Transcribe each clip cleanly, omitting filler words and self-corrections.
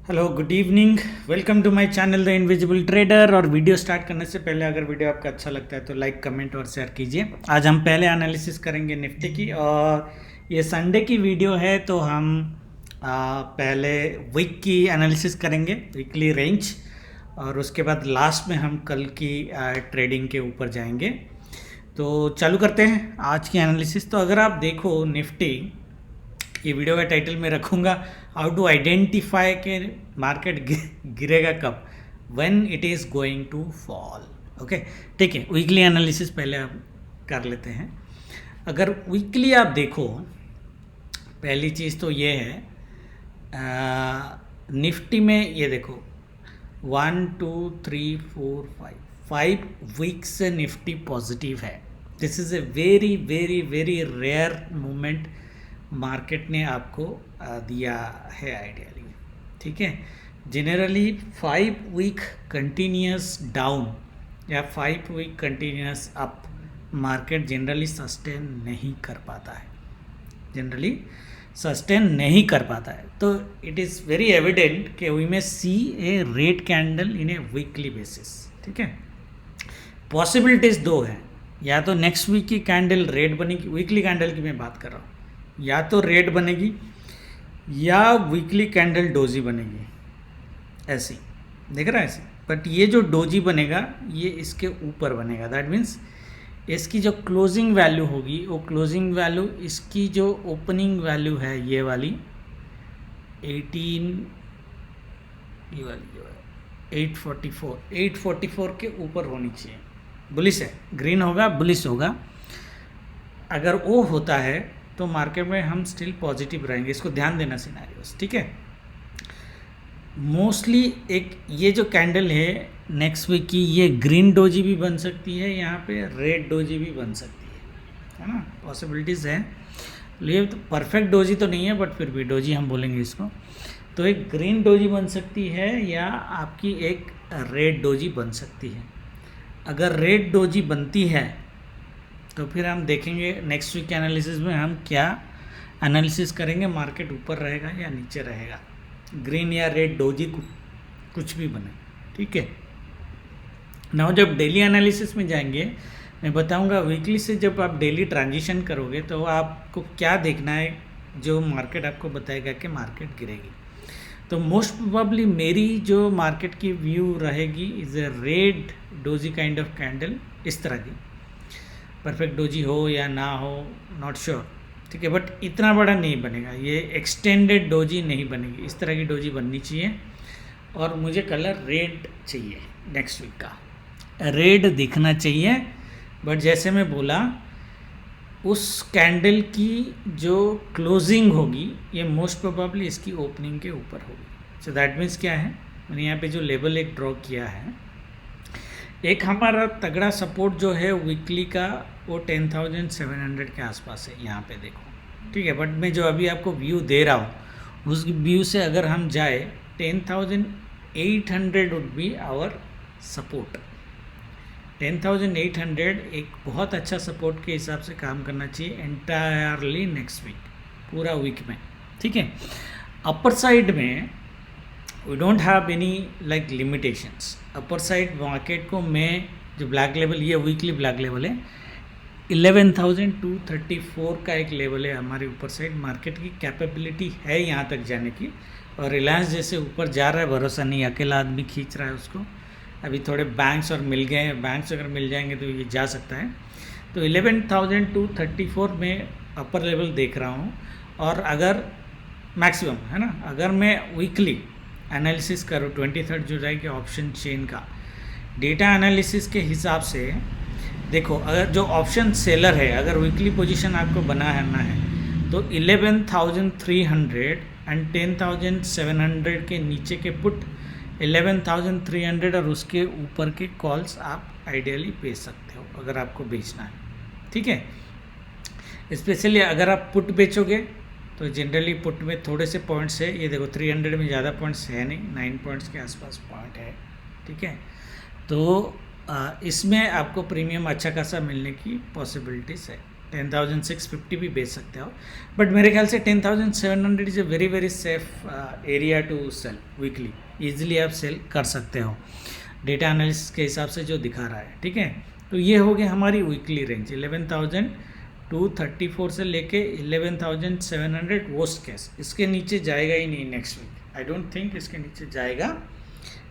Hello good evening, welcome to my channel the invisible trader. और video start करने से पहले अगर वीडियो आपका अच्छा लगता है तो लाइक कमेंट और शेयर कीजिए। आज हम पहले एनालिसिस करेंगे निफ्टी की, और ये संडे की वीडियो है तो हम पहले वीक की एनालिसिस करेंगे, वीकली रेंज, और उसके बाद लास्ट में हम कल की ट्रेडिंग के ऊपर जाएंगे। तो चालू करते हैं आज की एनालिसिस। तो अगर आप देखो निफ्टी, ये वीडियो का टाइटल मैं रखूँगा हाउ टू आइडेंटिफाई के मार्केट गिरेगा कब, when it is going to fall. Okay, ठीक है। वीकली एनालिसिस पहले आप कर लेते हैं। अगर वीकली आप देखो, पहली चीज़ तो ये है, निफ्टी में ये देखो 1 2 3 4 5 वीक से निफ्टी पॉजिटिव है। This is a very very very rare moment market ने आपको दिया है आइडियली, ठीक है। जनरली 5 वीक कंटिन्यूस डाउन या 5 week continuous up market generally sustain नहीं कर पाता है, जनरली सस्टेन नहीं कर पाता है। तो इट इज़ वेरी एविडेंट कि we may see a red candle in a weekly basis, ठीक है। पॉसिबिलिटीज़ दो हैं, या तो नेक्स्ट वीक की कैंडल रेड बनेगी, वीकली कैंडल की मैं बात कर रहा हूँ, या तो रेड बनेगी या वीकली कैंडल डोजी बनेगी, ऐसी देख रहा है ऐसी। बट ये जो डोजी बनेगा ये इसके ऊपर बनेगा, दैट मीन्स इसकी जो क्लोजिंग वैल्यू होगी वो क्लोजिंग वैल्यू इसकी जो ओपनिंग वैल्यू है ये वाली 18, ये वाली जो है 844 के ऊपर होनी चाहिए। बुलिश है, ग्रीन होगा, बुलिश होगा। अगर वो होता है तो मार्केट में हम स्टिल पॉजिटिव रहेंगे, इसको ध्यान देना सिनेरियोस, ठीक है। मोस्टली एक ये जो कैंडल है नेक्स्ट वीक की, ये ग्रीन डोजी भी बन सकती है, यहाँ पे रेड डोजी भी बन सकती है ना, पॉसिबिलिटीज़ है। ये तो परफेक्ट डोजी तो नहीं है, बट फिर भी डोजी हम बोलेंगे इसको। तो एक ग्रीन डोजी बन सकती है या आपकी एक रेड डोजी बन सकती है। अगर रेड डोजी बनती है तो फिर हम देखेंगे नेक्स्ट वीक के एनालिसिस में हम क्या एनालिसिस करेंगे, मार्केट ऊपर रहेगा या नीचे रहेगा, ग्रीन या रेड डोजी कुछ भी बने, ठीक है। नाउ जब डेली एनालिसिस में जाएंगे, मैं बताऊंगा वीकली से जब आप डेली ट्रांजिशन करोगे तो आपको क्या देखना है, जो मार्केट आपको बताएगा कि मार्केट गिरेगी। तो मोस्ट प्रोबेबली मेरी जो मार्केट की व्यू रहेगी is a red doji kind of candle, इस तरह की। परफेक्ट डोजी हो या ना हो, नॉट श्योर, ठीक है। बट इतना बड़ा नहीं बनेगा, ये एक्सटेंडेड डोजी नहीं बनेगी, इस तरह की डोजी बननी चाहिए। और मुझे कलर रेड चाहिए, नेक्स्ट वीक का रेड दिखना चाहिए। बट जैसे मैं बोला, उस कैंडल की जो क्लोजिंग होगी ये मोस्ट प्रोबेबली इसकी ओपनिंग के ऊपर होगी। सो दैट मीन्स क्या है, मैंने यहाँ पे जो लेबल एक ड्रॉ किया है, एक हमारा तगड़ा सपोर्ट जो है वीकली का वो 10,700 के आसपास है, यहाँ पे देखो, ठीक है। बट मैं जो अभी आपको व्यू दे रहा हूँ उस व्यू से अगर हम जाए 10,800 वुड बी आवर सपोर्ट। 10,800 एक बहुत अच्छा सपोर्ट के हिसाब से काम करना चाहिए एंटायरली नेक्स्ट वीक, पूरा वीक में, ठीक है। अपर साइड में we don't have any like limitations. Upper side market को मैं जो ब्लैक लेवल, ये वीकली ब्लैक लेवल है, 11,234 का एक लेवल है हमारे ऊपर साइड। मार्केट की कैपेबिलिटी है यहाँ तक जाने की, और रिलायंस जैसे ऊपर जा रहा है, भरोसा नहीं, अकेला आदमी खींच रहा है उसको। अभी थोड़े बैंक्स और मिल गए हैं, बैंक्स अगर मिल जाएंगे तो ये जा सकता है। तो 11,234 में अपर लेवल देख रहा हूँ। और अगर मैक्सिमम है ना, अगर मैं वीकली एनालिसिस करो 23 जुलाई के ऑप्शन चेन का डेटा एनालिसिस के हिसाब से देखो, अगर जो ऑप्शन सेलर है, अगर वीकली पोजीशन आपको बनाना है तो 11,300 एंड 10,700 के नीचे के पुट, 11,300 और उसके ऊपर के कॉल्स आप आइडियली बेच सकते हो अगर आपको बेचना है, ठीक है। स्पेशली अगर आप पुट बेचोगे तो जनरली पुट में थोड़े से पॉइंट्स है, ये देखो 300 में ज़्यादा पॉइंट्स है नहीं, 9 पॉइंट्स के आसपास पॉइंट है, ठीक है। तो इसमें आपको प्रीमियम अच्छा खासा मिलने की पॉसिबिलिटीज़ है। 10,650 भी बेच सकते हो, बट मेरे ख्याल से 10,700 is a very very safe area to sell weekly, easily आप सेल कर सकते हो डेटा एनालिसिस के हिसाब से जो दिखा रहा है, ठीक है। तो ये हो गई हमारी वीकली रेंज 11,234 से लेके 11,700 वर्स्ट केस, इसके नीचे जाएगा ही नहीं next week, I don't think इसके नीचे जाएगा,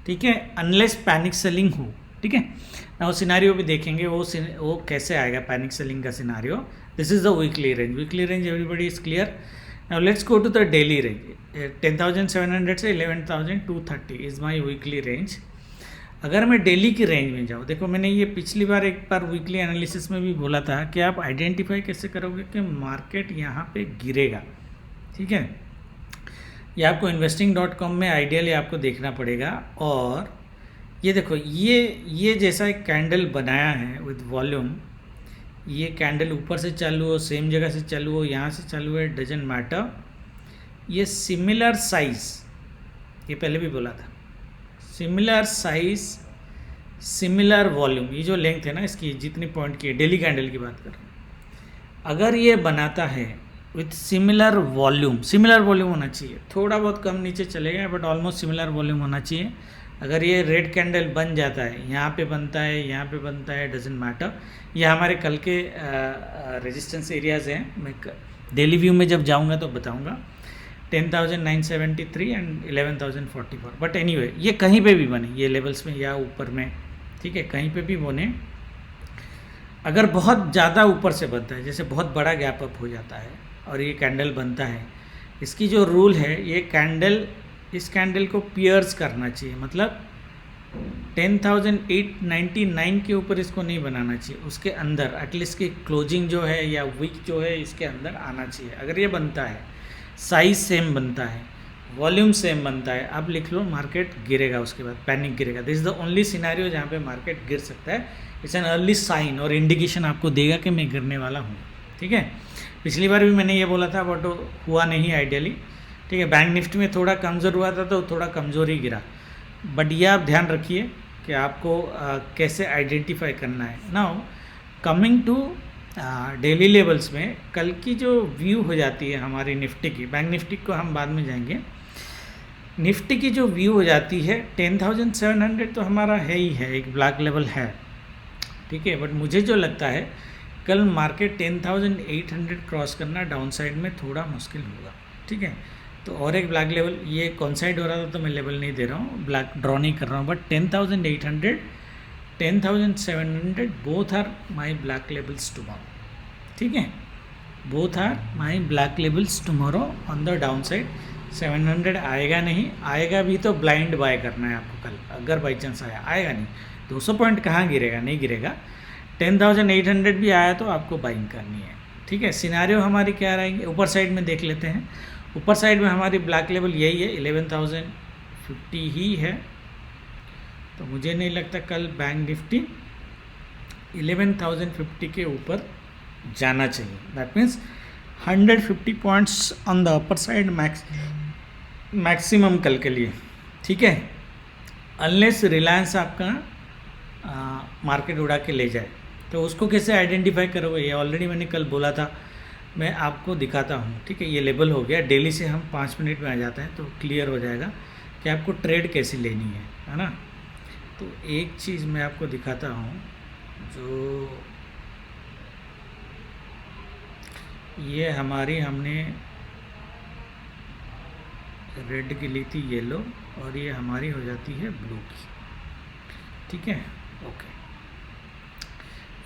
ठीक है, अनलेस पैनिक सेलिंग हो, ठीक है ना। वो सिनारियो भी देखेंगे वो कैसे आएगा पैनिक सेलिंग का scenario. This is the weekly range, weekly range everybody is clear. Now let's go to the daily range, 10,700 से 11,230 इज़ माई वीकली रेंज। अगर मैं डेली की रेंज में जाऊँ, देखो मैंने ये पिछली बार एक बार वीकली एनालिसिस में भी बोला था कि आप आइडेंटिफाई कैसे करोगे कि मार्केट यहाँ पे गिरेगा, ठीक है। ये आपको investing.com में आइडियली आपको देखना पड़ेगा। और ये देखो ये जैसा एक कैंडल बनाया है विद वॉल्यूम, ये कैंडल ऊपर से चालू हो, सेम जगह से चालू हो, यहाँ से चालू है, डजंट मैटर, ये सिमिलर साइज, ये पहले भी बोला था, सिमिलर साइज सिमिलर वॉल्यूम, ये जो लेंथ है ना इसकी जितनी पॉइंट की है, डेली कैंडल की बात कर रहा हूँ, अगर ये बनाता है विथ सिमिलर वॉल्यूम होना चाहिए, थोड़ा बहुत कम नीचे चलेगा बट ऑलमोस्ट सिमिलर वॉल्यूम होना चाहिए। अगर ये रेड कैंडल बन जाता है, यहाँ पे बनता है, यहाँ पे बनता है, डजेंट मैटर, ये हमारे कल के रेजिस्टेंस एरियाज़ हैं, मैं डेली व्यू में जब जाऊँगा तो बताऊँगा, 10,973 एंड 11,044। बट एनीवे ये कहीं पे भी बने, ये लेवल्स में या ऊपर में, ठीक है, कहीं पे भी बने, अगर बहुत ज़्यादा ऊपर से बनता है, जैसे बहुत बड़ा गैप अप हो जाता है और ये कैंडल बनता है, इसकी जो रूल है, ये कैंडल इस कैंडल को पियर्स करना चाहिए, मतलब 10,899 के ऊपर इसको नहीं बनाना चाहिए, उसके अंदर एटलीस्ट की क्लोजिंग जो है या वीक जो है इसके अंदर आना चाहिए। अगर ये बनता है, साइज सेम बनता है, वॉल्यूम सेम बनता है, आप लिख लो मार्केट गिरेगा, उसके बाद पैनिक गिरेगा। This is the only scenario जहाँ पे मार्केट गिर सकता है। इट्स एन अर्ली साइन और इंडिकेशन आपको देगा कि मैं गिरने वाला हूँ, ठीक है। पिछली बार भी मैंने ये बोला था बट हुआ नहीं आइडियली, ठीक है। बैंक निफ्टी में थोड़ा कमज़ोर हुआ था तो थोड़ा कमज़ोर ही गिरा, बट ये आप ध्यान रखिए कि आपको कैसे आइडेंटिफाई करना है। Now coming to daily levels में कल की जो व्यू हो जाती है हमारी निफ्टी की, बैंक निफ्टी को हम बाद में जाएंगे, निफ्टी की जो व्यू हो जाती है 10,700 तो हमारा है ही है, एक ब्लैक लेवल है, ठीक है। बट मुझे जो लगता है कल मार्केट 10,800 क्रॉस करना डाउन साइड में थोड़ा मुश्किल होगा, ठीक है। तो और एक ब्लैक लेवल, ये कौन साइड हो रहा था तो मैं लेवल नहीं दे रहा हूँ, ब्लैक ड्रॉ नहीं कर रहा हूँ, but 10,800 10,700 both are my black levels tomorrow, ठीक है, both are my black levels tomorrow on the down side. 700 आएगा नहीं, आएगा भी तो ब्लाइंड बाय करना है आपको कल, अगर बाई चांस आएगा नहीं, 200 पॉइंट कहाँ गिरेगा, नहीं गिरेगा। 10,800 भी आया तो आपको बाइंग करनी है, ठीक है। सिनारियो हमारी क्या रहेंगे, ऊपर साइड में देख लेते हैं। ऊपर साइड में हमारी ब्लैक लेवल यही है, 11,050 ही है, तो मुझे नहीं लगता कल बैंक निफ्टी 11,050 के ऊपर जाना चाहिए। That means 150 points on the upper side maximum कल के लिए, ठीक है, अनलेस रिलायंस आपका मार्केट उड़ा के ले जाए। तो उसको कैसे आइडेंटिफाई करोगे, ये ऑलरेडी मैंने कल बोला था, मैं आपको दिखाता हूँ, ठीक है। ये लेवल हो गया, डेली से हम 5 मिनट में आ जाते हैं तो क्लियर हो जाएगा कि आपको ट्रेड कैसी लेनी है ना। तो एक चीज़ मैं आपको दिखाता हूँ, जो ये हमारी हमने रेड की ली थी, येलो, और ये हमारी हो जाती है ब्लू की, ठीक है, ओके।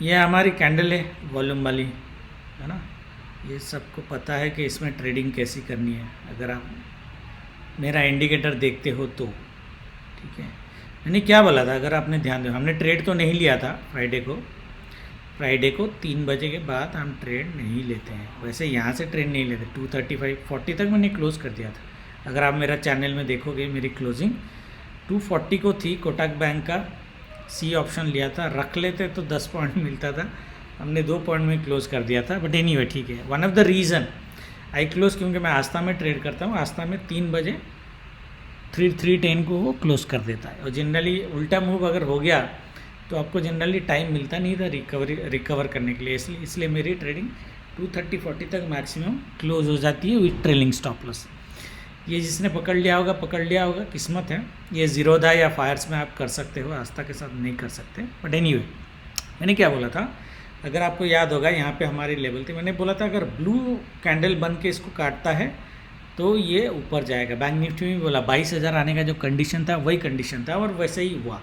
ये हमारी कैंडल है वॉल्यूम वाली, है ना। ये सबको पता है कि इसमें ट्रेडिंग कैसी करनी है, अगर आप मेरा इंडिकेटर देखते हो तो, ठीक है। मैंने क्या बोला था, अगर आपने ध्यान दिया, हमने ट्रेड तो नहीं लिया था फ्राइडे को 3 बजे के बाद हम ट्रेड नहीं लेते हैं, वैसे यहाँ से ट्रेड नहीं लेते। 235-40 तक मैंने क्लोज़ कर दिया था, अगर आप मेरा चैनल में देखोगे मेरी क्लोजिंग 240 को थी। कोटक बैंक का सी ऑप्शन लिया था, रख लेते तो 10 पॉइंट मिलता था, हमने 2 पॉइंट में क्लोज़ कर दिया था। बट एनीवे ठीक है, one of the reason I close, क्योंकि मैं आस्था में ट्रेड करता हूँ, आस्था में 3 बजे 310 को वो क्लोज़ कर देता है, और जनरली उल्टा मूव अगर हो गया तो आपको जनरली टाइम मिलता नहीं था रिकवर करने के लिए, इसलिए मेरी ट्रेडिंग 230-40 तक मैक्सिमम क्लोज हो जाती है विथ ट्रेलिंग स्टॉप लॉस। ये जिसने पकड़ लिया होगा, किस्मत है। ये ज़ीरोधा या फायर्स में आप कर सकते हो, आस्था के साथ नहीं कर सकते। बट एनीवे, मैंने क्या बोला था, अगर आपको याद होगा यहाँ पे हमारी लेवल थी, मैंने बोला था अगर ब्लू कैंडल बन के इसको काटता है तो ये ऊपर जाएगा। बैंक निफ्टी में बोला 22,000 आने का जो कंडीशन था वही कंडीशन था, और वैसे ही हुआ।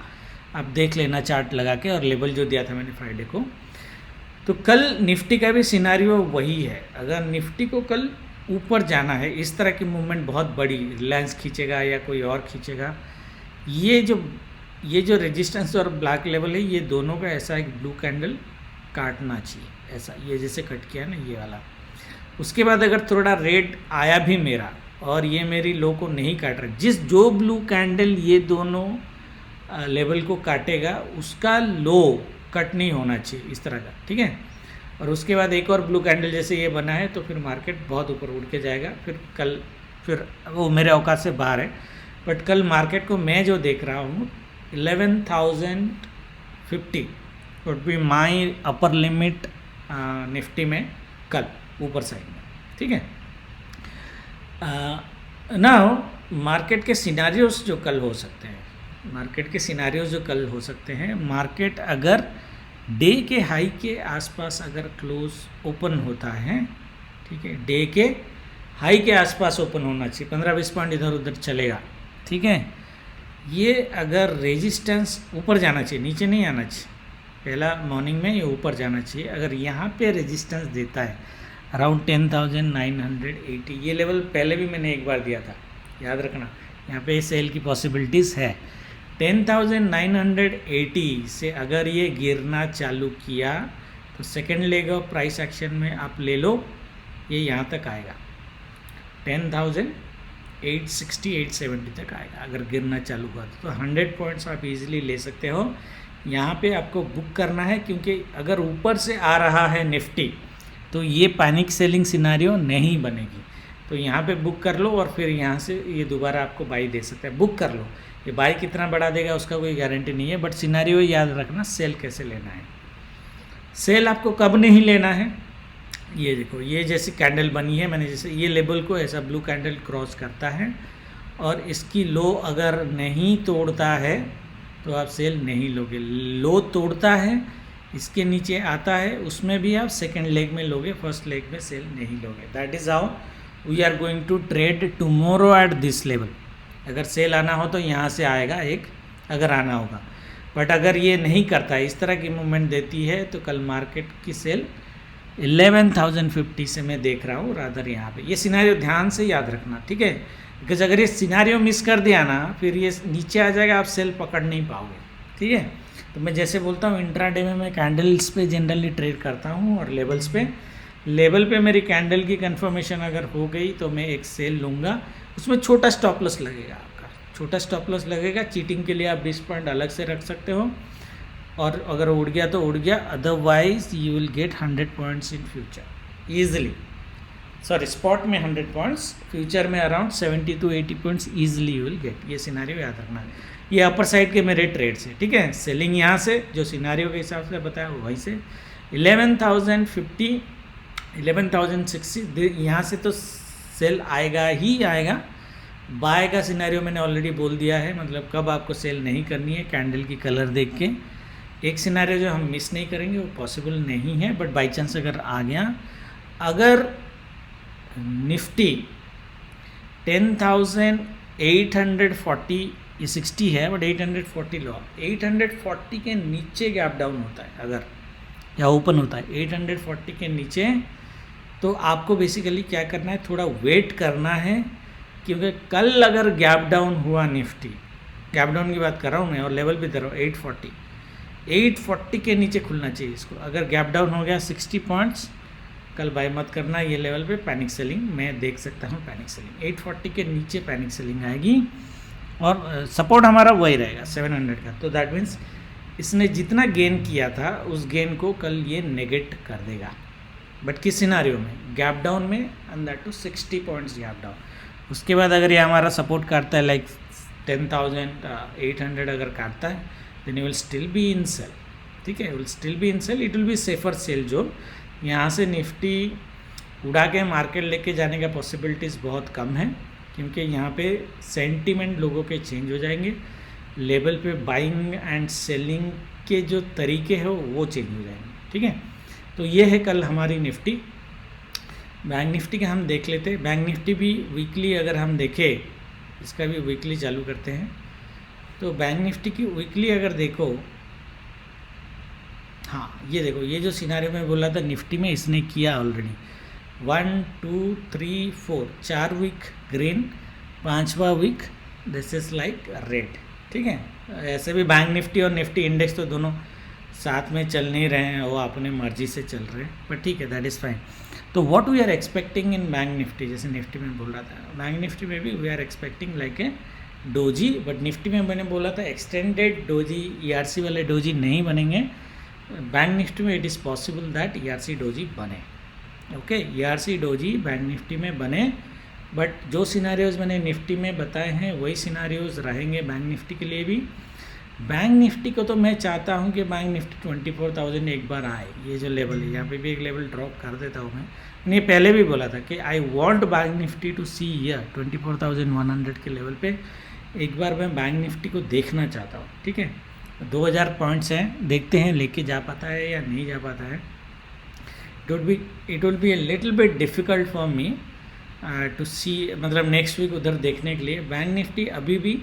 आप देख लेना चार्ट लगा के, और लेवल जो दिया था मैंने फ्राइडे को। तो कल निफ्टी का भी सिनारियो वही है। अगर निफ्टी को कल ऊपर जाना है, इस तरह की मूवमेंट बहुत बड़ी, रिलायंस खींचेगा या कोई और खींचेगा, ये जो रेजिस्टेंस और ब्लैक लेवल है, ये दोनों का ऐसा एक ब्लू कैंडल काटना चाहिए, ऐसा ये जैसे कट किया ना ये वाला। उसके बाद अगर थोड़ा रेड आया भी मेरा और ये मेरी लो को नहीं काट रहा, जो ब्लू कैंडल ये दोनों लेवल को काटेगा उसका लो कट नहीं होना चाहिए इस तरह का, ठीक है। और उसके बाद एक और ब्लू कैंडल जैसे ये बना है तो फिर मार्केट बहुत ऊपर उड़ के जाएगा। फिर वो मेरे औकात से बाहर है। बट कल मार्केट को मैं जो देख रहा हूँ 11,050 would be my upper limit Nifty में कल ऊपर साइड में, ठीक है। नाउ मार्केट के सिनारियोस जो कल हो सकते हैं, मार्केट अगर डे के हाई के आसपास अगर क्लोज ओपन होता है, ठीक है, डे के हाई के आसपास ओपन होना चाहिए, 15-20 पॉइंट इधर उधर चलेगा, ठीक है। ये अगर रेजिस्टेंस ऊपर जाना चाहिए, नीचे नहीं आना चाहिए। पहला मॉर्निंग में ये ऊपर जाना चाहिए। अगर यहाँ पे रेजिस्टेंस देता है अराउंड 10,980, ये लेवल पहले भी मैंने एक बार दिया था, याद रखना। यहाँ पे सेल की पॉसिबिलिटीज़ है। 10,980 से अगर ये गिरना चालू किया तो second leg of price action में आप ले लो, ये यहाँ तक आएगा, 10,860 870 तक आएगा अगर गिरना चालू हुआ तो 100 पॉइंट्स आप इजीली ले सकते हो। यहाँ पे आपको बुक करना है, क्योंकि अगर ऊपर से आ रहा है निफ्टी तो ये पैनिक सेलिंग सिनारियो नहीं बनेगी। तो यहाँ पे बुक कर लो और फिर यहाँ से ये दोबारा आपको बाई दे सकता है। बुक कर लो, ये बाई कितना बढ़ा देगा उसका कोई गारंटी नहीं है। बट सिनारियो याद रखना, सेल कैसे लेना है। सेल आपको कब नहीं लेना है, ये देखो, ये जैसी कैंडल बनी है, मैंने जैसे ये लेवल को ऐसा ब्लू कैंडल क्रॉस करता है और इसकी लो अगर नहीं तोड़ता है तो आप सेल नहीं लोगे। लो तोड़ता है, इसके नीचे आता है, उसमें भी आप सेकेंड लेग में लोगे, फर्स्ट लेग में सेल नहीं लोगे। That is how we are going to trade tomorrow at this level. अगर सेल आना हो तो यहाँ से आएगा एक, अगर आना होगा। बट अगर ये नहीं करता है, इस तरह की मूवमेंट देती है, तो कल मार्केट की सेल 11,050 से मैं देख रहा हूँ रादर यहाँ पे। ये सिनारियो ध्यान से याद रखना, ठीक है, बिकॉज अगर ये सिनारियो मिस कर दिया ना, फिर ये नीचे आ जाएगा, आप सेल पकड़ नहीं पाओगे, ठीक है। तो मैं जैसे बोलता हूँ इंट्राडे में मैं कैंडल्स पे जनरली ट्रेड करता हूँ और लेवल्स पे। लेवल पे मेरी कैंडल की कंफर्मेशन अगर हो गई तो मैं एक सेल लूँगा, उसमें छोटा स्टॉप लॉस लगेगा आपका, छोटा स्टॉप लॉस लगेगा। चीटिंग के लिए आप 20 पॉइंट अलग से रख सकते हो, और अगर उड़ गया तो उड़ गया, otherwise you will get 100 points in future easily. Sorry, spot में 100 पॉइंट्स, फ्यूचर में around 70 to 80 points easily you will get. ये सिनारियो याद रखना है। ये अपर साइड के मेरे ट्रेड्स हैं, ठीक है। सेलिंग यहाँ से जो सिनारियो के हिसाब से बताया वहीं से 11,050 11,060 यहाँ से तो सेल आएगा ही आएगा। बाय का सिनेरियो मैंने ऑलरेडी बोल दिया है, मतलब कब आपको सेल नहीं करनी है कैंडल की कलर देख के। एक सिनेरियो जो हम मिस नहीं करेंगे, वो पॉसिबल नहीं है, बट बाई चांस अगर आ गया, अगर निफ्टी 10,840 ये 60 है, बट 840 लो, 840 के नीचे गैप डाउन होता है अगर, या ओपन होता है 840 के नीचे, तो आपको बेसिकली क्या करना है, थोड़ा वेट करना है। क्योंकि कल अगर गैप डाउन हुआ निफ्टी, गैप डाउन की बात कर रहा हूँ मैं, और लेवल भी दे रहा हूँ 840 के नीचे खुलना चाहिए इसको। अगर गैप डाउन हो गया 60 पॉइंट्स, कल बाय मत करना। ये लेवल पे पैनिक सेलिंग मैं देख सकता हूँ, पैनिक सेलिंग 840 के नीचे पैनिक सेलिंग आएगी, और सपोर्ट हमारा वही रहेगा 700 का। तो दैट मीन्स इसने जितना गेन किया था उस गेन को कल ये नेगेट कर देगा। बट किस सिनारियो में, गैप डाउन में, and that too 60 points gap down. उसके बाद अगर ये हमारा सपोर्ट काटता है लाइक 10,800 अगर काटता है, then you will still be in sell, ठीक है, will still be in sell, it will be safer sell zone. यहाँ से निफ्टी उड़ा के मार्केट लेके जाने का पॉसिबिलिटीज़ बहुत कम है, क्योंकि यहाँ पे सेंटीमेंट लोगों के चेंज हो जाएंगे, लेवल पे बाइंग एंड सेलिंग के जो तरीके हैं वो चेंज हो जाएंगे, ठीक है। तो ये है कल हमारी निफ्टी। बैंक निफ्टी का हम देख लेते हैं। बैंक निफ्टी भी वीकली अगर हम देखें, इसका भी वीकली चालू करते हैं, तो बैंक निफ्टी की वीकली अगर देखो, हाँ ये देखो, ये जो सिनारियो में बोला था निफ्टी में इसने किया ऑलरेडी 1 2 3 4 4 वीक ग्रीन, 5वां week this is like red, ठीक है। ऐसे भी बैंक निफ्टी और निफ्टी इंडेक्स तो दोनों साथ में चल नहीं रहे हैं, वो अपने मर्जी से चल रहे हैं, पर ठीक है, दैट इज़ फाइन। तो what we are expecting in bank Nifty, जैसे निफ्टी में बोल रहा था, बैंक निफ्टी में भी we are expecting like a doji, but Nifty में मैंने बोला था एक्सटेंडेड डोजी, ईआरसी वाले डोजी नहीं बनेंगे। बैंक निफ्टी में it is possible that ERC doji बने, okay, ERC doji bank Nifty में बने, बट जो सिनारियोज़ मैंने निफ्टी में बताए हैं वही सिनारियोज़ रहेंगे बैंक निफ्टी के लिए भी। बैंक निफ्टी को तो मैं चाहता हूं कि बैंक निफ्टी 24,000 एक बार आए, ये जो लेवल है, यहाँ पे भी एक लेवल ड्रॉप कर देता हूँ मैंने पहले भी बोला था कि I want Bank Nifty to see year 24,100 के लेवल पे एक बार मैं बैंक निफ्टी को देखना चाहता हूँ, ठीक है। 2,000 पॉइंट्स हैं, देखते हैं लेके जा पाता है या नहीं जा पाता है। It will be a little bit difficult for me to see, मतलब नेक्स्ट वीक उधर देखने के लिए। बैंक निफ्टी अभी भी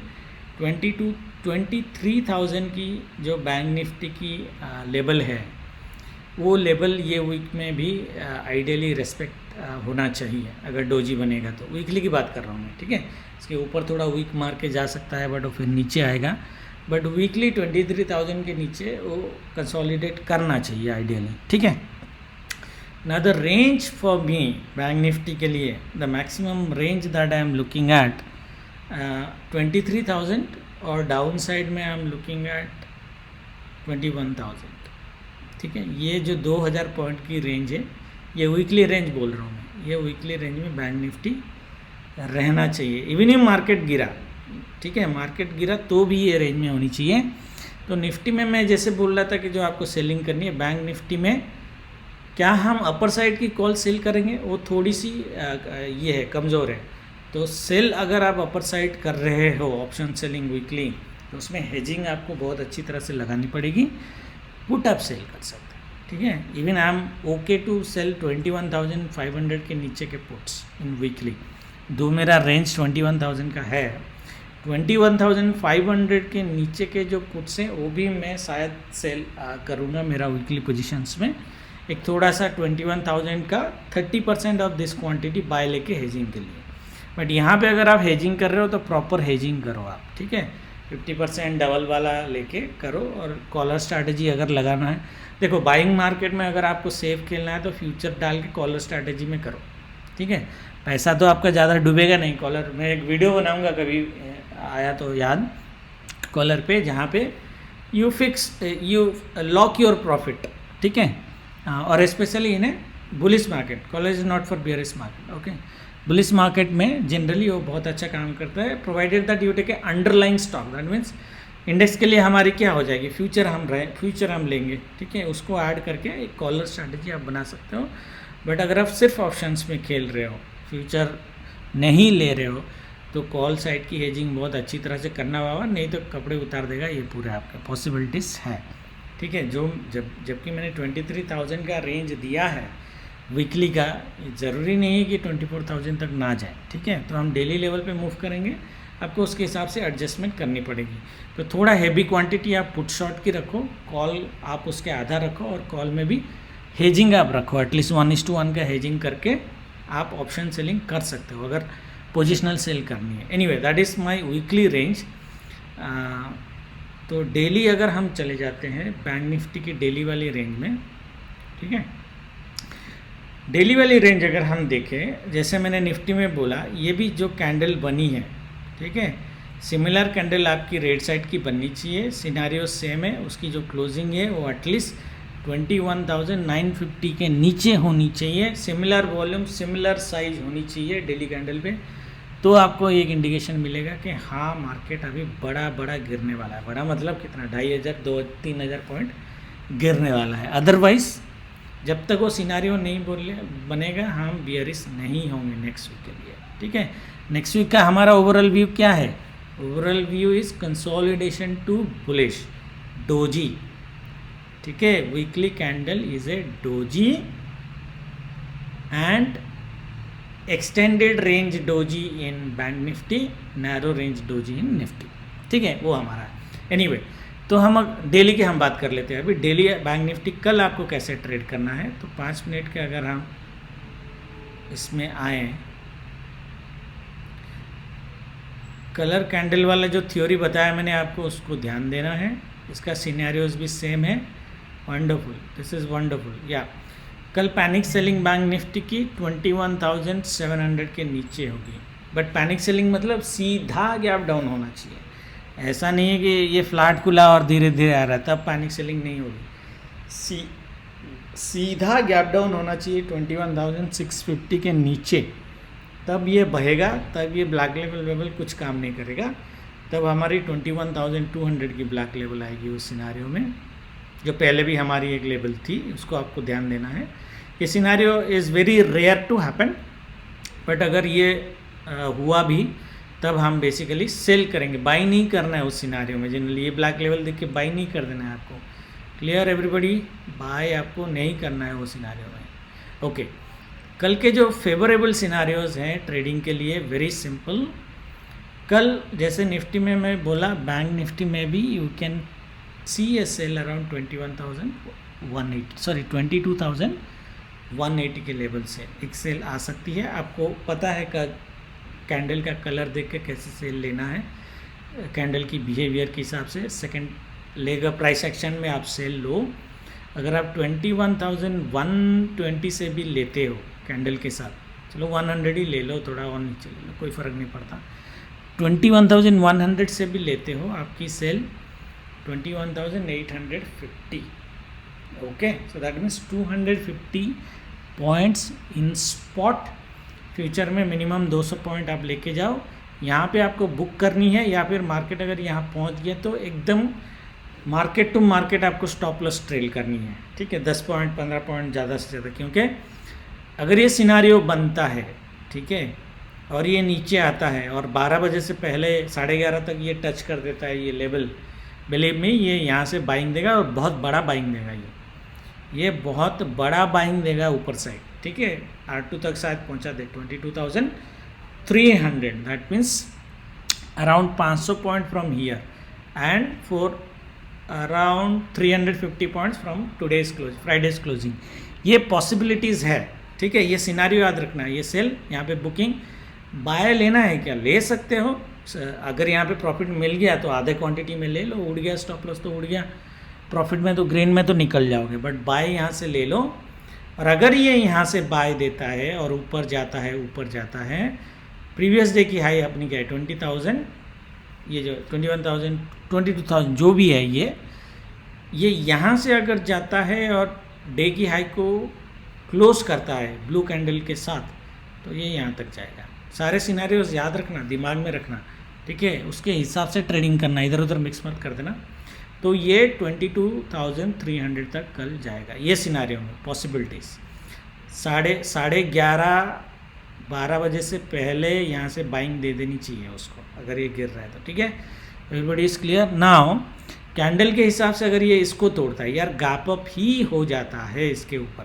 23,000 की जो बैंक निफ्टी की लेवल है, वो लेवल ये वीक में भी आइडियली रेस्पेक्ट होना चाहिए अगर डोजी बनेगा तो। वीकली की बात कर रहा हूँ मैं, ठीक है। इसके ऊपर थोड़ा वीक मार के जा सकता है, बट वो फिर नीचे आएगा, बट वीकली 23,000 के नीचे वो कंसोलिडेट करना चाहिए आइडियली, ठीक है ना। The range for me bank Nifty के लिए, the maximum range that I am looking at 23,000 और डाउन साइड में आई एम लुकिंग एट 21,000, ठीक है। ये जो 2,000 पॉइंट की रेंज है, ये वीकली रेंज बोल रहा हूँ मैं, ये वीकली रेंज में बैंक निफ्टी रहना चाहिए। इवन if मार्केट गिरा, ठीक है, मार्केट गिरा तो भी ये रेंज में होनी चाहिए। तो निफ्टी में मैं जैसे बोल रहा था कि जो आपको सेलिंग करनी है बैंक निफ्टी में, क्या हम अपर साइड की कॉल सेल करेंगे, वो थोड़ी सी ये है, कमज़ोर है। तो सेल अगर आप अपर साइड कर रहे हो ऑप्शन सेलिंग वीकली, तो उसमें हेजिंग आपको बहुत अच्छी तरह से लगानी पड़ेगी। पुट आप सेल कर सकते हैं, ठीक है। Even I am okay to sell 21,500 के नीचे के पुट्स इन वीकली। दो मेरा रेंज 21,000 का है, 21,500 के नीचे के जो पुट्स हैं वो भी मैं शायद सेल करूँगा मेरा वीकली पोजीशंस में। एक थोड़ा सा 21,000 का 30% ऑफ दिस क्वांटिटी बाय लेके हेजिंग के लिए। बट यहाँ पे अगर आप हेजिंग कर रहे हो तो प्रॉपर हेजिंग करो आप, ठीक है। 50% डबल वाला लेके करो, और कॉलर स्ट्रैटेजी अगर लगाना है, देखो बाइंग मार्केट में अगर आपको सेफ खेलना है तो फ्यूचर डाल के कॉलर स्ट्रैटेजी में करो, ठीक है। पैसा तो आपका ज़्यादा डूबेगा नहीं। कॉलर, मैं एक वीडियो बनाऊंगा कभी आया तो याद, कॉलर पे, जहाँ पे यू लॉक योर प्रॉफिट, ठीक है। और specially in bullish market, collar is not for bearish market, okay. Bullish market में जनरली वो बहुत अच्छा काम करता है, provided that you take a underlying stock. That means index के लिए हमारी क्या हो जाएगी, फ्यूचर हम लेंगे, ठीक है। उसको ऐड करके एक कॉलर स्ट्रैटेजी आप बना सकते हो। बट अगर आप सिर्फ ऑप्शंस में खेल रहे हो, फ्यूचर नहीं ले रहे हो, तो कॉल साइड की हेजिंग बहुत अच्छी तरह से करना होगा, नहीं तो कपड़े उतार देगा ये पूरे आपका, पॉसिबिलिटीज़ है, ठीक है। जबकि मैंने 23,000 का रेंज दिया है वीकली का, ज़रूरी नहीं है कि 24,000 तक ना जाए, ठीक है। तो हम डेली लेवल पे मूव करेंगे, आपको उसके हिसाब से एडजस्टमेंट करनी पड़ेगी। तो थोड़ा हैवी क्वांटिटी आप पुट शॉर्ट की रखो, कॉल आप उसके आधा रखो, और कॉल में भी हेजिंग आप रखो, एटलीस्ट 1:1 का हेजिंग करके आप ऑप्शन सेलिंग कर सकते हो अगर पोजिशनल सेल करनी है। Anyway that is my weekly range. तो डेली अगर हम चले जाते हैं बैंक निफ्टी की डेली वाली रेंज में, ठीक है, डेली वाली रेंज अगर हम देखें, जैसे मैंने निफ्टी में बोला, ये भी जो कैंडल बनी है, ठीक है, सिमिलर कैंडल आपकी रेड साइड की बननी चाहिए। सिनारियो सेम है, उसकी जो क्लोजिंग है वो एटलीस्ट 21,950 के नीचे होनी चाहिए। सिमिलर वॉल्यूम, सिमिलर साइज होनी चाहिए डेली कैंडल पे। तो आपको एक इंडिकेशन मिलेगा कि हाँ मार्केट अभी बड़ा बड़ा गिरने वाला है। बड़ा मतलब कितना, 2500 2-3 हज़ार पॉइंट गिरने वाला है। अदरवाइज जब तक वो सिनारियो नहीं बनेगा हम बियरिश नहीं होंगे नेक्स्ट वीक के लिए। ठीक है, नेक्स्ट वीक का हमारा ओवरऑल व्यू क्या है? Overall view is consolidation to bullish doji. ठीक है, weekly candle is a doji and extended range doji in bank Nifty, narrow range doji in Nifty. ठीक है, वो हमारा है। एनीवे तो हम डेली की हम बात कर लेते हैं। अभी डेली बैंक निफ्टी कल आपको कैसे ट्रेड करना है, तो 5 मिनट के अगर हम इसमें आए, कलर कैंडल वाला जो थ्योरी बताया मैंने आपको उसको ध्यान देना है। इसका सिनेरियोज भी सेम है। Wonderful, this is wonderful. या कल पैनिक सेलिंग बैंक निफ्टी की 21,700 के नीचे होगी, बट पैनिक सेलिंग मतलब सीधा गैप डाउन होना चाहिए। ऐसा नहीं है कि ये फ्लैट खुला और धीरे धीरे आ रहा है तब पैनिक सेलिंग नहीं होगी। सीधा गैप डाउन होना चाहिए 21,650 के नीचे, तब ये बहेगा, तब ये ब्लैक लेवल कुछ काम नहीं करेगा। तब हमारी 21,200 की ब्लैक लेवल आएगी उस सिनारियो में, जो पहले भी हमारी एक लेवल थी, उसको आपको ध्यान देना है। ये scenario is very rare to happen, but अगर ये हुआ भी तब हम बेसिकली सेल करेंगे, बाई नहीं करना है उस सिनारियो में। जनरली ये ब्लैक लेवल देख के बाई नहीं कर देना है आपको। Clear everybody? बाय आपको नहीं करना है वो सिनारियो में। ओके, कल के जो फेवरेबल सिनारियोज हैं ट्रेडिंग के लिए, वेरी सिंपल। कल जैसे निफ्टी में मैं बोला, बैंक निफ्टी में भी you can see a sell around 22,180 के लेवल से एक सेल आ सकती है। आपको पता है का कैंडल का कलर देख के कैसे सेल लेना है, कैंडल की बिहेवियर के हिसाब से। सेकंड लेगा प्राइस एक्शन में आप सेल लो। अगर आप 21,120 से भी लेते हो कैंडल के साथ, चलो 100 ही ले लो, थोड़ा और नीचे ले लो, कोई फ़र्क नहीं पड़ता। 21,100 से भी लेते हो, आपकी sell 21,850। Okay, so that means 250 points in spot. Future में मिनिमम 200 पॉइंट आप लेके जाओ। यहाँ पे आपको बुक करनी है, या फिर मार्केट अगर यहाँ पहुँच गया तो एकदम मार्केट टू मार्केट आपको स्टॉप लॉस ट्रेल करनी है। ठीक है, 10 पॉइंट 15 पॉइंट ज़्यादा से ज़्यादा, क्योंकि अगर ये सिनारियो बनता है, ठीक है, और ये नीचे आता है और 12 बजे से पहले 11:30 तक ये टच कर देता है ये लेवल, बिलीव में ये यहाँ से बाइंग देगा और बहुत बड़ा बाइंग देगा। ये बहुत बड़ा बाइंग देगा ऊपर साइड। ठीक है, R2 तक शायद पहुँचा दे 22,300, that means around 500 point from here and for around 350 points from today's close, Fridays closing. ये पॉसिबिलिटीज़ है। ठीक है, ये सिनारियो याद रखना है। ये सेल यहाँ पे बुकिंग, बाय लेना है क्या, ले सकते हो। अगर यहाँ पे प्रॉफिट मिल गया तो आधे क्वांटिटी में ले लो, उड़ गया स्टॉप लॉस तो उड़ गया, प्रॉफिट में तो ग्रीन में तो निकल जाओगे, बट बाय यहाँ से ले लो। और अगर ये यहाँ से बाय देता है और ऊपर जाता है, प्रीवियस डे की हाई अपनी क्या है 20,000, ये जो 21,000 22,000 जो भी है, ये यहाँ से अगर जाता है और डे की हाई को क्लोज करता है ब्लू कैंडल के साथ, तो ये यहाँ तक जाएगा। सारे सिनेरियोज याद रखना, दिमाग में रखना। ठीक है, उसके हिसाब से ट्रेडिंग करना, इधर उधर मिक्स मत कर देना। तो ये 22,300 तक कल जाएगा ये सिनेरियो में पॉसिबिलिटीज़। 11:30-12 बजे से पहले यहाँ से बाइंग दे देनी चाहिए उसको, अगर ये गिर रहा है तो। ठीक है, everybody is clear now. Candle के हिसाब से अगर ये इसको तोड़ता है, यार गैप अप ही हो जाता है इसके ऊपर,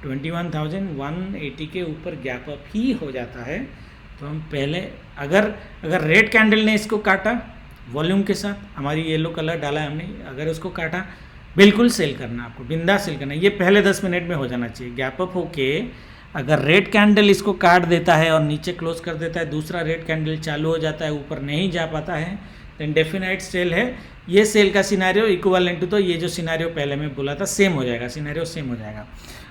21,180 के ऊपर गैप अप ही हो जाता है, तो हम पहले अगर रेड कैंडल ने इसको काटा वॉल्यूम के साथ, हमारी येलो कलर डाला है हमने, अगर उसको काटा बिल्कुल सेल करना, आपको बिंदास सेल करना। ये पहले 10 मिनट में हो जाना चाहिए। गैप अप होके अगर रेड कैंडल इसको काट देता है और नीचे क्लोज कर देता है, दूसरा रेड कैंडल चालू हो जाता है, ऊपर नहीं जा पाता है, देन डेफिनेट सेल है। ये सेल का सिनेरियो इक्विवेलेंट टू, तो ये जो सिनेरियो पहले मैं बोला था सेम हो जाएगा, सिनेरियो सेम हो जाएगा।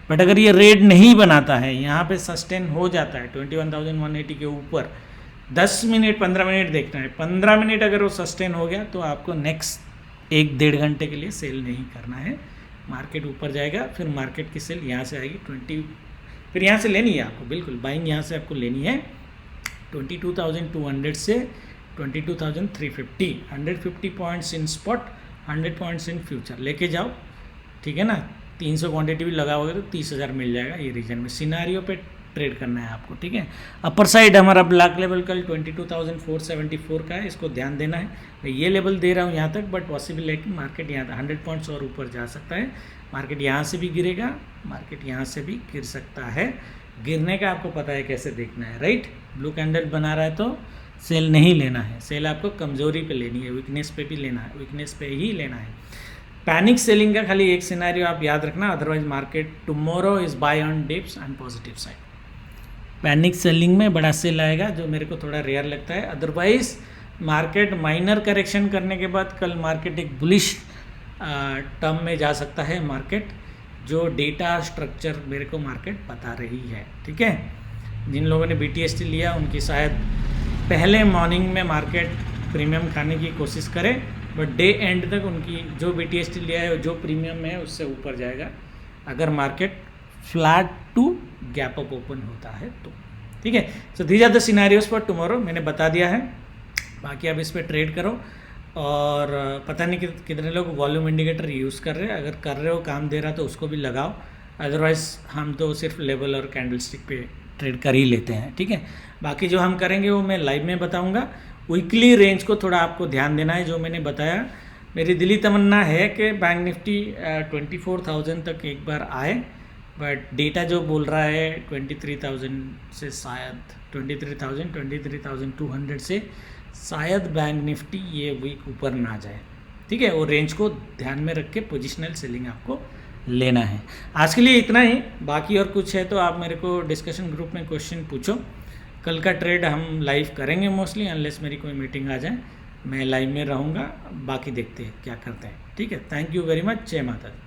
बट अगर ये रेड नहीं बनाता है, यहाँ पे सस्टेन हो जाता है 21,180 के ऊपर, 10 मिनट 15 मिनट देखना है। 15 मिनट अगर वो सस्टेन हो गया तो आपको नेक्स्ट 1-1.5 घंटे के लिए सेल नहीं करना है। मार्केट ऊपर जाएगा, फिर मार्केट की सेल यहाँ से आएगी 20, फिर यहाँ से लेनी है आपको, बिल्कुल बाइंग यहाँ से आपको लेनी है 22,200 से 22,350, 150 points in spot, 100 points in future लेके जाओ, ठीक है ना। 300 क्वांटिटी भी लगाओगे तो 30,000 मिल जाएगा ये रीजन में। सिनारियो पे ट्रेड करना है आपको, ठीक है। अपर साइड हमारा ब्लैक लेवल कल 22,474 का है, इसको ध्यान देना है। मैं ये लेवल दे रहा हूँ यहाँ तक, बट पॉसिबल है कि मार्केट यहाँ 100 पॉइंट्स और ऊपर जा सकता है। मार्केट यहाँ से भी गिरेगा, मार्केट यहाँ से भी गिर सकता है। गिरने का आपको पता है कैसे देखना है, राइट। ब्लू कैंडल बना रहा है तो सेल नहीं लेना है, सेल आपको कमजोरी पे लेनी है, वीकनेस पे भी लेना है, वीकनेस पे ही लेना है। पैनिक सेलिंग का खाली एक सिनेरियो आप याद रखना, otherwise market tomorrow is by on dips and positive side. Panic selling में बड़ा सेल आएगा जो मेरे को थोड़ा रेयर लगता है, अदरवाइज मार्केट माइनर करेक्शन करने के बाद कल मार्केट एक बुलिश टर्म में जा सकता है मार्केट, जो डेटा स्ट्रक्चर मेरे को मार्केट बता रही है, ठीक है। जिन लोगों ने BTST लिया उनकी शायद पहले मॉर्निंग में मार्केट प्रीमियम खाने की कोशिश करे, बट डे एंड तक उनकी जो BTST लिया है जो प्रीमियम है उससे ऊपर जाएगा, अगर market flat to gap up open होता है तो, ठीक है। So these are the scenarios for tomorrow, मैंने बता दिया है। बाकी आप इस पर ट्रेड करो, और पता नहीं कितने लोग वॉल्यूम इंडिकेटर यूज़ कर रहे हैं, अगर कर रहे हो काम दे रहा तो उसको भी लगाओ, अदरवाइज हम तो सिर्फ लेवल और कैंडलस्टिक पे ट्रेड कर ही लेते हैं, ठीक है। बाकी जो हम करेंगे वो मैं लाइव में बताऊंगा। वीकली रेंज को थोड़ा आपको ध्यान देना है, जो मैंने बताया। मेरी दिली तमन्ना है कि बैंक निफ्टी 24,000 तक एक बार आए, बट डेटा जो बोल रहा है 23,000 से शायद 23,200 से शायद बैंक निफ्टी ये वीक ऊपर ना जाए, ठीक है। वो रेंज को ध्यान में रख के पोजिशनल सेलिंग आपको लेना है। आज के लिए इतना ही, बाकी और कुछ है तो आप मेरे को डिस्कशन ग्रुप में क्वेश्चन पूछो। कल का ट्रेड हम लाइव करेंगे मोस्टली, अनलेस मेरी कोई मीटिंग आ जाए, मैं लाइव में रहूँगा। बाकी देखते हैं क्या करते हैं, ठीक है। थैंक यू वेरी मच, जय माता दी।